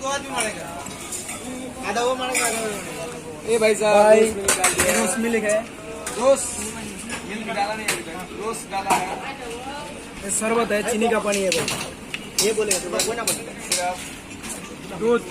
दो आदमी मारेगा, आधा वो मारेगा, ए भाई साहब रोज मिल्क है, रोज मिल्क डाला नहीं है, रोज डाला है, ये शरबत है, चीनी का पानी है भाई। ये बोले तो कोई ना बोले, दूध,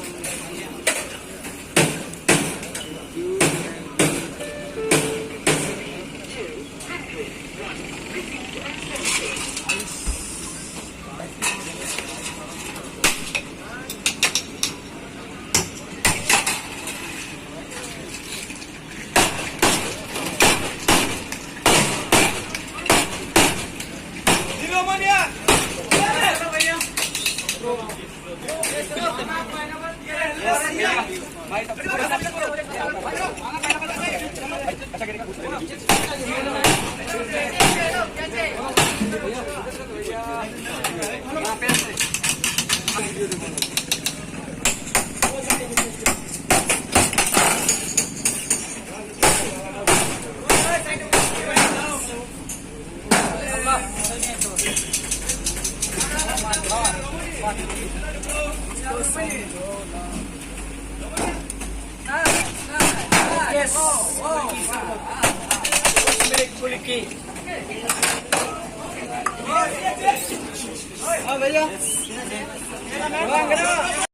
कुलकी, हाँ भैया।